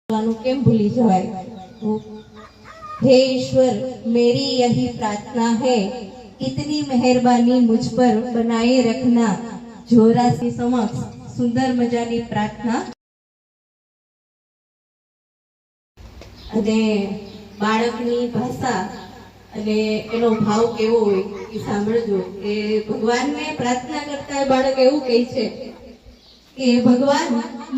केम भूली जाए। तो हे ईश्वर, मेरी यही प्रार्थना है, इतनी मेहरबानी मुझ पर बनाए रखना। जोरा से समक्ष सुंदर मजानी प्रार्थना। અને બાળકની ભાષા અને એનો ભાવ કેવો હોય એ સાંભળજો કે ભગવાનને પ્રાર્થના કરતા બાળક એવું કહે છે કે ભગવાન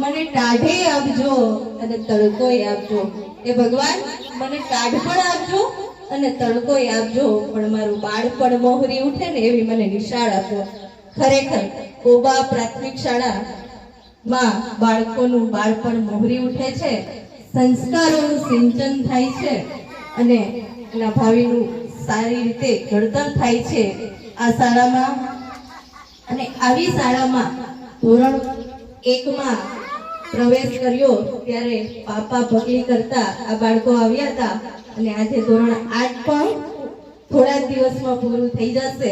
મને ટાઢે આપજો અને તડકોય આપજો। એ ભગવાન મને ટાઢ પણ આપજો અને તડકોય આપજો, પણ મારું બાળપણ મોહરી ઉઠે ને એવી મને નિશાળ આપો। ખરેખર કોબા પ્રાથમિક શાળામાં બાળકોનું બાળપણ મોહરી ઉઠે છે, સંસ્કારોનું સિંચન થાય છે અને એના ભાવિનું સારી રીતે ઘડતર થાય છે આ શાળામાં। અને આવી શાળામાં ધોરણ 1 માં પ્રવેશ કર્યો ત્યારે પાપા ભગલી કરતા આ બાળકો આવ્યા હતા અને આજે ધોરણ 8 પણ થોડા દિવસમાં પૂરું થઈ જશે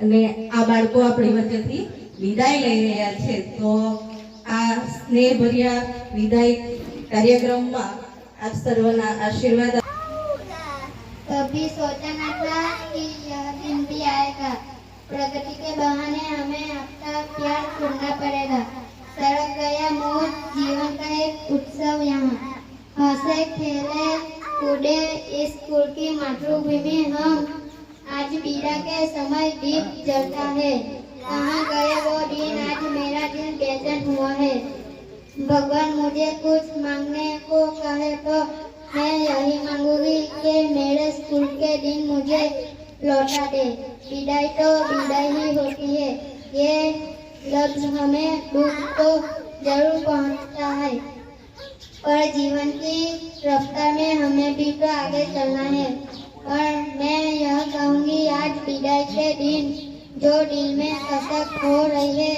અને આ બાળકો આપણી વચ્ચેથી વિદાય લઈ રહ્યા છે। તો આ સ્નેહભર્યા વિદાય कार्यक्रम आप सर्वना आशीर्वाद। कभी सोचा न था कि यह दिन भी आएगा। प्रगति के बहाने हमें आपका प्यार छोड़ना पड़ेगा। सड़क गया मोर जीवन का एक उत्सव यहाँ। हंसे खेले कूदे इस स्कूल की मातृभूमि हम। आज पीड़ा के समय दीप जलता है। कहाँ गए वो दिन, आज मेरा दिल बेचैन हुआ है। भगवान मुझे कुछ मांगने को कहे तो मैं यही मांगूंगी कि मेरे स्कूल के दिन मुझे लौटा दे। विदाई तो विदाई ही होती है, ये लफ्ज हमें दुख तो जरूर पहुंचता है, पर जीवन की रफ्तार में हमें भी तो आगे चलना है। और मैं यह कहूँगी, आज विदाई के दिन जो दिल में कसक हो रही है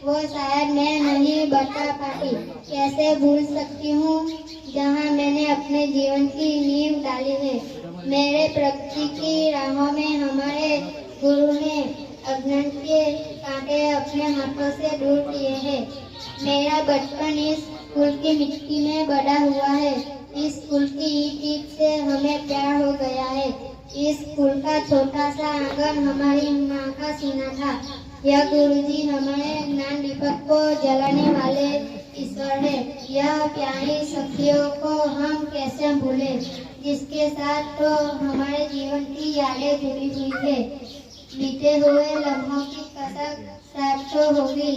वो शायद मैं नहीं बता पाती। कैसे भूल सकती हूँ जहाँ मैंने अपने जीवन की नींव डाली है। मेरे प्रगति की राहों में हमारे गुरु ने अज्ञान के कांटे अपने हाथों से दूर किए हैं। मेरा बचपन इस स्कूल की मिट्टी में बड़ा हुआ है। इस स्कूल की ईंट से हमें प्यार हो गया है। इस स्कूल का छोटा सा आंगन हमारी माँ का सीना था। यह गुरुजी हमारे ज्ञान दीपक को जलाने वाले ईश्वर है। यह प्यारी सखियों को हम कैसे भूले, जिसके साथ तो हमारे जीवन की यादें जुड़ी हुई है। बीते हुए लम्हों की कसक साथ तो होगी,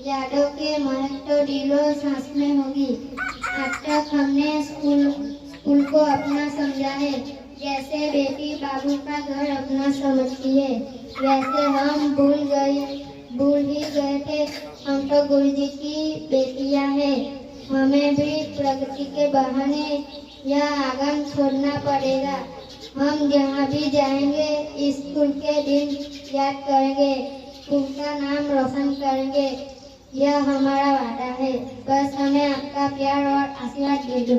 यादों के महक तो दिलों सांस में होगी। अब तक हमने स्कूल को अपना समझा है, जैसे बेटी बाबू का घर अपना समझती है, वैसे हम भूल ही गए थे। हम तो गुरुजी की बेटियां हैं। हमें भी प्रगति के बहाने यह आंगन छोड़ना पड़ेगा। हम जहाँ भी जाएंगे इस स्कूल के दिन याद करेंगे, स्कूल का नाम रोशन करेंगे, यह हमारा वादा है। बस हमें आपका प्यार और आशीर्वाद दे दो।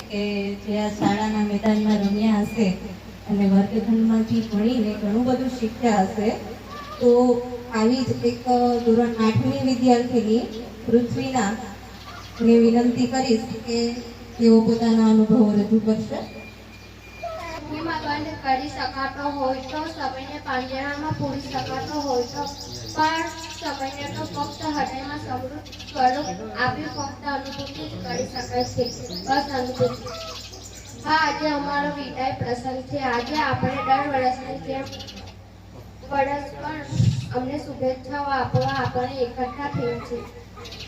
કે જે આ શાળાના મેદાનમાં રમ્યા હશે અને વર્ગખંડમાંથી ભણીને ઘણું બધું શીખ્યા હશે, તો આવી જ એક ધોરણ 8ની વિદ્યાર્થીની પૃથ્વીના ને વિનંતી કરીશ કે તેઓ પોતાના અનુભવો રજૂ કરશે। બંધ કરી શકાતો હોય તો સમયને પાંજરામાં પૂરી શકાતો હોય તો, પણ સમયને તો ફક્ત હૃદયમાં સમૃદ્ધ સ્વરૂપ આપી ફક્ત અનુભૂતિ જ કરી શકાય છે, બસ અનુભૂતિ। હા, આજે અમારો વિદાય પ્રસંગ છે। આજે આપણે દર વર્ષની જેમ વર્ષ પણ અમને શુભેચ્છાઓ આપવા આપણે એકઠા થયા છે।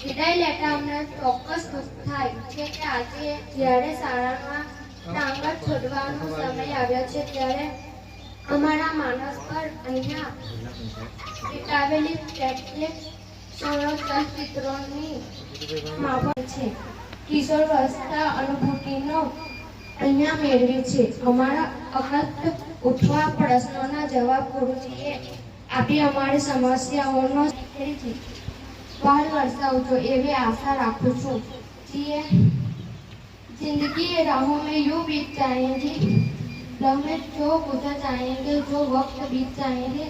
વિદાય લેતા અમને ચોક્કસ દુઃખ થાય છે કે આજે જ્યારે શાળામાં ટાંગર છોડવાનો સમય આવ્યો છે ત્યારે અમારા માનસ પર અહીંયા વિતાવેલી કેટલીક ચલચિત્રોની માફક છે। કિશોરાવસ્થા અનુભૂતિનો અહીંયા મેળવી છે। અમારા અકલ્પ ઉઠવા પ્રશ્નોના જવાબ ગુરુજીએ આપી અમારી સમસ્યાઓનો બહાર વરસાવજો એવી આશા રાખું છું। जिंदगी राहों में यूं बीत जाएंगी, लम्हे जो गुजर जाएंगे, जो वक्त बीत जाएंगे,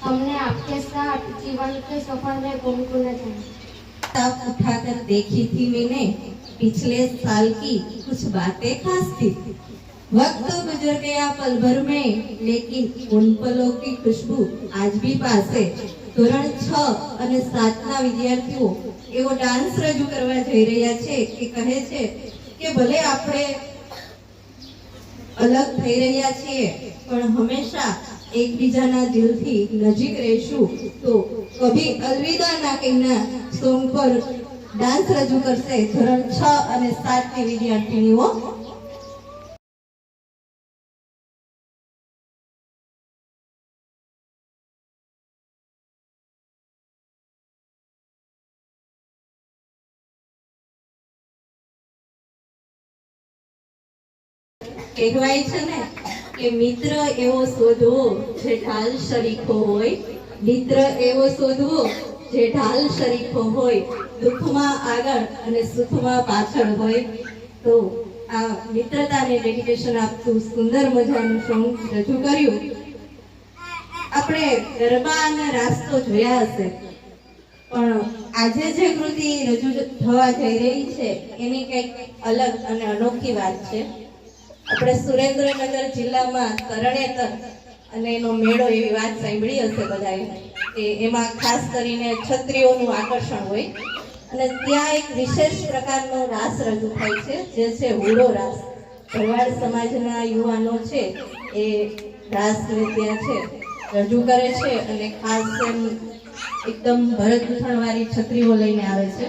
हमने आपके साथ जीवन के सफर में गुनगुना जाएंगे। उठाकर देखी थी मैंने पिछले साल की कुछ बातें खास थी। वक्त तो गुजर गया पल भर में, लेकिन उन पलों की खुशबू आज भी पास है। ધોરણ 6 અને 7 ના વિદ્યાર્થીઓ એવો ડાન્સ રજૂ કરવા જઈ રહ્યા છે કે કહે છે કે ભલે આપણે અલગ થઈ રહ્યા છીએ પણ હંમેશા એકબીજાના દિલથી નજીક રહીશું। તો કભી અલવિદા ના કહેના સોંગ પર ડાન્સ રજૂ કરશે ધોરણ 6 અને 7 ની વિદ્યાર્થીનીઓ। કહેવાય છે ને કે મિત્ર એવો શોધવો જે ઢાલ શરીખો હોય, મિત્ર એવો શોધવો જે ઢાલ શરીખો હોય, દુઃખમાં આગળ અને સુખમાં પાછળ હોય। તો આ મિત્રતાને ડેડિકેશન આપતું સુંદર મજાનું સોંગ રજૂ કર્યું। આપણે ગરબા અને રાસ તો જોયા હશે, પણ આજે જે કૃતિ રજૂ થવા જઈ રહી છે એની કંઈક અલગ અને અનોખી વાત છે। આપણે સુરેન્દ્રનગર જિલ્લામાં તરણેતર અને એનો મેળો એવી વાત સાંભળી હશે બધાએ કે એમાં ખાસ કરીને ક્ષત્રિયોનું આકર્ષણ હોય અને ત્યાં એક વિશેષ પ્રકારનો રાસ રજૂ થાય છે જે છે હુડો રાસ। ભરવાડ સમાજના યુવાનો છે એ રાસને ત્યાં છે રજૂ કરે છે અને ખાસ એમ એકદમ ભરત ગૂંથણવાળી છત્રીઓ લઈને આવે છે।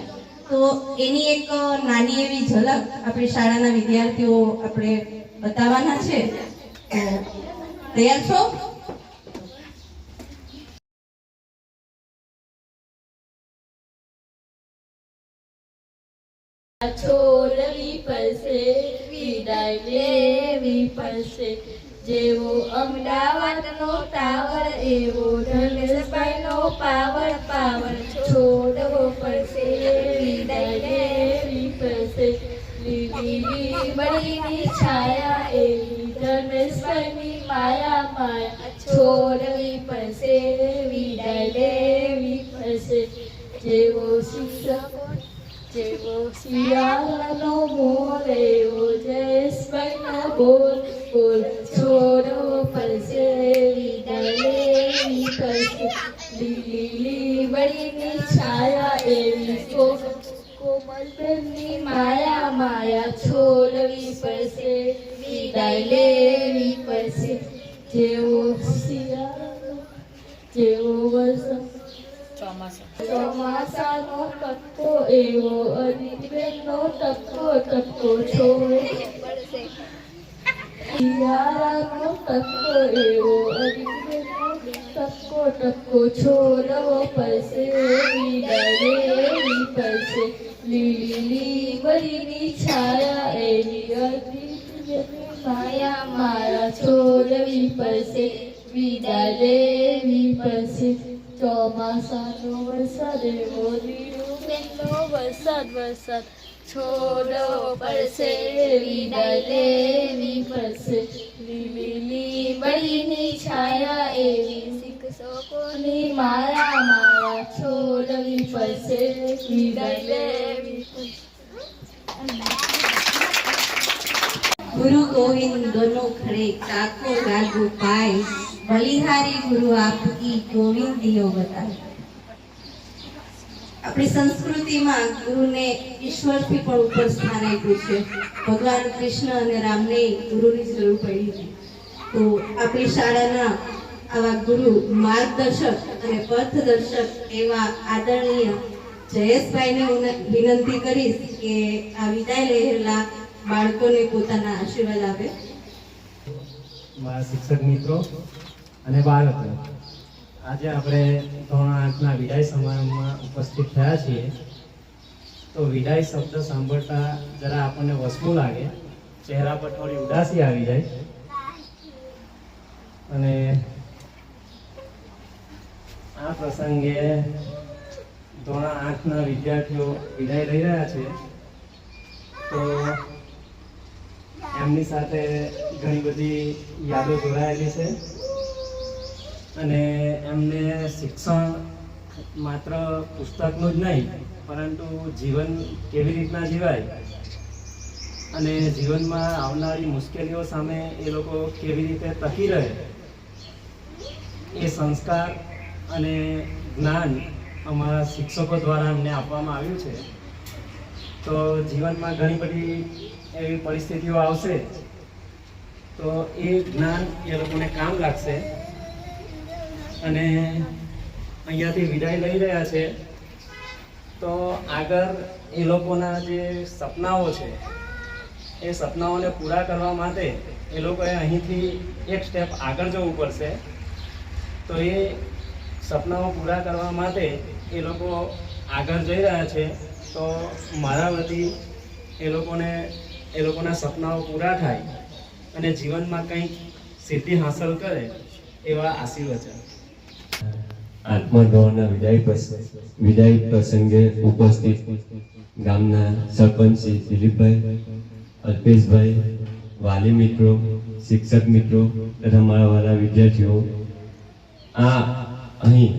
તો એની એક નાની એવી ઝલક આપણી શાળાના વિદ્યાર્થીઓ આપણે बतावाना छे। तैयार छो? छोड़वी પડશે વિદાય લેવી પડશે। જેવો અમદાવાદનો ટાવર એવો ધનેશભાઈનો પાવર પાવર છોડવો પડશે વિદાય લેવી પડશે। લીલી બળીની છાયા એવી ધનેશભાઈની માયા માયા છોડવી પડશે વિદાય લેવી પડશે। જેવો શિક્ષકો જેવો શિયાળાનો મોર એવો જયેશભાઈનો બોલ બોલ છોડવો પડશે વિદાય લેવી પડશે। લીલી બળીની છાયા એવી કોમલબેનની માયા માયા છોડવી પડશે વિદાય લેવી પડશે। જેવો શિયાળાનો જેવો વરસાદ ચોમાસાનો ટપકો એવો અનિતબેનનો ટપકો ટપકો છોડવો પડશે। શિયાળાનો ટપકો એવો અનિતબેનનો ટપકો ટપકો છોડવો પડશે વિદાય લેવી પડશે। લીલી બળીની છાયા એવી અનિતબેનની માયા માયા છોડવી પડશે વિદાય લેવી પડશે। ચોમાસાનો વરસાદ એવો નીરુબેનનો વરસાદ વરસાદ છોડવો પડશે વિદાય લેવી પડશે। લીલી બળીની છાયા એવી શિક્ષકોની માયા માયા છોડવી પડશે વિદાય લેવી પડશે। गुरु गोविंद दोनों खड़े काको गागु पाए, बलिहारी गुरु आपकी गोविंदियो बताए। अपनी संस्कृति में गुरु ने ईश्वर थी पण ऊपर स्थान आप्युं छे। भगवान कृष्ण अने राम ने गुरु की जरूर पड़ी थी। तो अपनी शाळाना आवा गुरु मार्गदर्शक अने पथदर्शक एवा आदरणीय जयेशभाई ने विनंती करीश के आ विदाय लेला बाळकोने पोताना आशीर्वाद आपे। मारा शिक्षक मित्रों अने बाळको, आज आपणे धोरण 8 विदाय समारंभमां उपस्थित थया छीए। तो विदाय शब्द सांभळता जरा आपणे वसमू लागे, चेहरा पर थोड़ी उदासी आवी जाय अने आ प्रसंगे धोरण 8 विद्यार्थीओ विदाय लई रह्या छे। तो एमनी साथे घणी बधी यादो जोड़ायेली छे अने एमने शिक्षण मात्र पुस्तकनुं ज नहीं परंतु जीवन केवी रीतना जीवाय અને જીવનમાં આવનારી મુશ્કેલીઓ સામે એ લોકો કેવી રીતે ટકી રહે એ સંસ્કાર અને જ્ઞાન અમારા શિક્ષકો દ્વારા અમને આપવામાં આવ્યું છે. તો જીવનમાં ઘણી બધી એવી પરિસ્થિતિઓ આવશે તો એ જ્ઞાન એ લોકોને કામ લાગશે. અને અહીંયાથી વિદાય લઈ રહ્યા છે તો આગળ એ લોકોના જે સપનાઓ છે એ સપનાઓને પૂરા કરવા માટે એ લોકોએ અહીંથી એક સ્ટેપ આગળ જવું પડશે. તો એ સપનાઓ પૂરા કરવા માટે એ લોકો આગળ જઈ રહ્યા છે. તો મારા વતી એ લોકોના સપનાઓ પૂરા થાય અને જીવનમાં કંઈક સિદ્ધિ હાંસલ કરે એવા આશીર્વચન. આત્મગૌરના વિદાય પ્રસંગે ઉપસ્થિત ગામના સરપંચ શ્રી દિલીપભાઈ, અલ્પેશભાઈ, વાલી મિત્રો, શિક્ષક મિત્રો તથા મારા વાલા વિદ્યાર્થીઓ, અહીં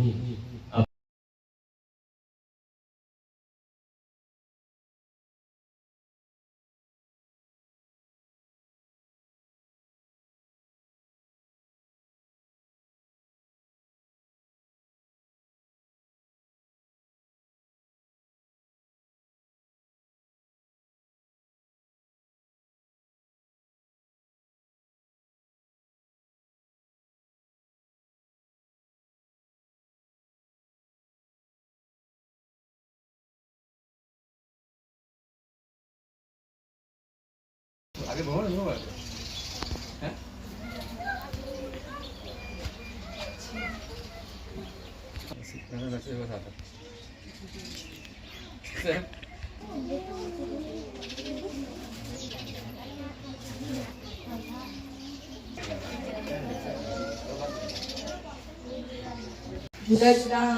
જુદા જુદા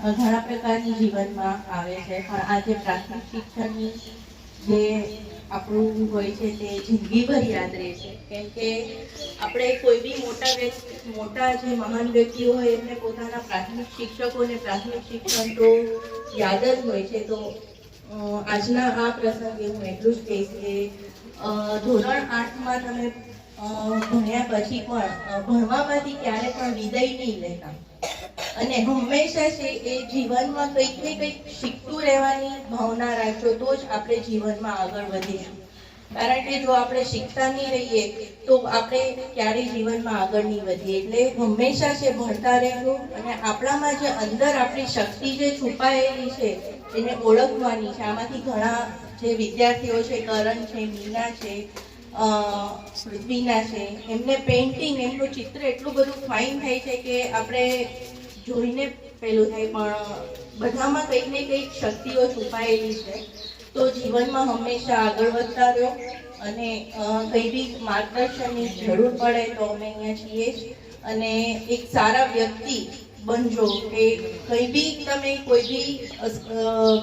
ઘણા પ્રકારની જીવનમાં આવે છે, પણ આજે પ્રાથમિક શિક્ષણની જે આપણું હોય છે તે જિંદગીભર યાદ રહે છે. કેમ કે આપણે કોઈ બી મોટા જે મહાન વ્યક્તિઓ હોય એમને પોતાના પ્રાથમિક શિક્ષકોને પ્રાથમિક શિક્ષણ તો યાદ જ હોય છે. તો આજના આ પ્રસંગે હું એટલું જ કહીશ કે ધોરણ 8માં તમે ભણ્યા પછી પણ ભણવામાંથી ક્યારે પણ વિદાય નહીં લેતા અને હંમેશા છે એ જીવનમાં કંઈક ને કંઈક શીખતું રહેવાની ભાવના રાખજો તો જ આપણે જીવનમાં આગળ વધીશું. કારણ કે જો આપણે શીખતા નહીં રહીએ તો આપણે ક્યારેય જીવનમાં આગળ નહીં વધીએ. એટલે હંમેશા છે ભણતા રહેવું અને આપણામાં જે અંદર આપણી શક્તિ જે છુપાયેલી છે એને ઓળખવાની છે. આમાંથી ઘણા જે વિદ્યાર્થીઓ છે, કરણ છે, મીના છે, પૃથ્વીના છે, એમને પેઇન્ટિંગ, એમનું ચિત્ર એટલું બધું ફાઇન થાય છે કે આપણે જોઈને પેલું થાય, પણ બધામાં કંઈક ને કંઈક શક્તિઓ છુપાયેલી છે. તો જીવનમાં હંમેશા આગળ વધતા રહો અને કંઈ બી માર્ગદર્શનની જરૂર પડે તો અમે અહીંયા છીએ જ. અને એક સારા વ્યક્તિ બનજો કે કંઈ બી તમે કોઈ બી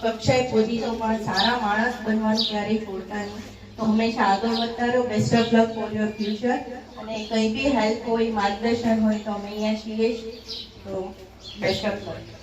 કક્ષાએ પહોંચી તો પણ સારા માણસ બનવાનું ક્યારેય છોડતા નહીં. તો હંમેશા આગળ વધતા રહો. Best of luck for your future. અને કંઈ બી હેલ્પ હોય, માર્ગદર્શન હોય તો અમે અહીંયા છીએ જ. તો બેસ્ટ ઓફ લક.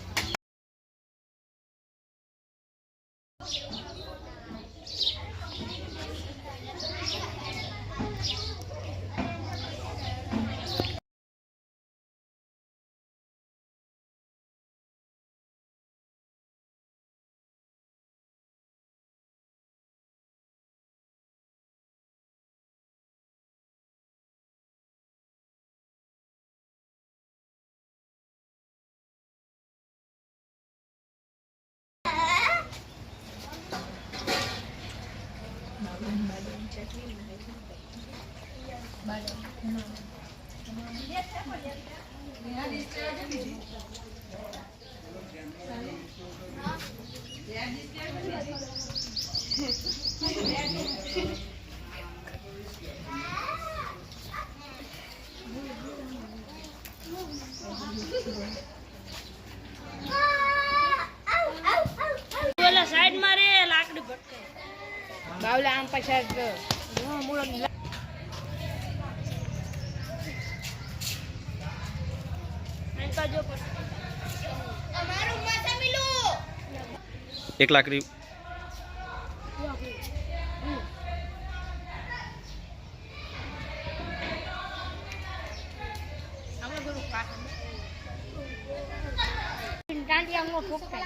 સાઈડ માં રે લાકડી ભટકે બાવલા આમ પાછળ એક લાકડી આપણે બધું કાઢ ટાંટિયા ઠોકતા